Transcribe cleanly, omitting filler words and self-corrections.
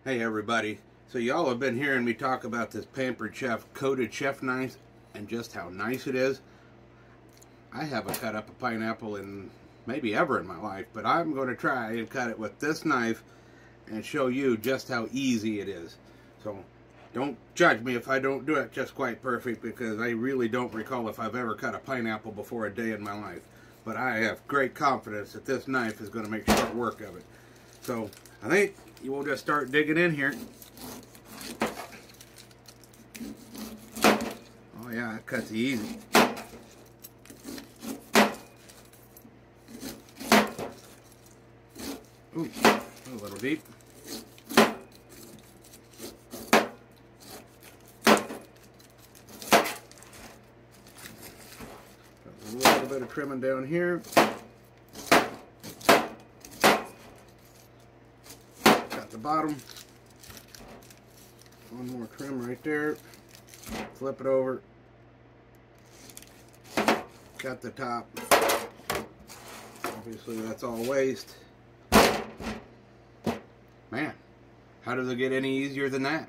Hey everybody, so y'all have been hearing me talk about this Pampered Chef coated chef knife and just how nice it is. I haven't cut up a pineapple in maybe ever in my life, but I'm going to try and cut it with this knife and show you just how easy it is. So don't judge me if I don't do it just quite perfect, because I really don't recall if I've ever cut a pineapple before a day in my life. But I have great confidence that this knife is going to make short work of it. So I think you will just start digging in here. Oh yeah, it cuts easy. Ooh, a little deep. A little bit of trimming down here. Got the bottom. One more trim right there. Flip it over. Cut the top. Obviously that's all waste. Man, how does it get any easier than that?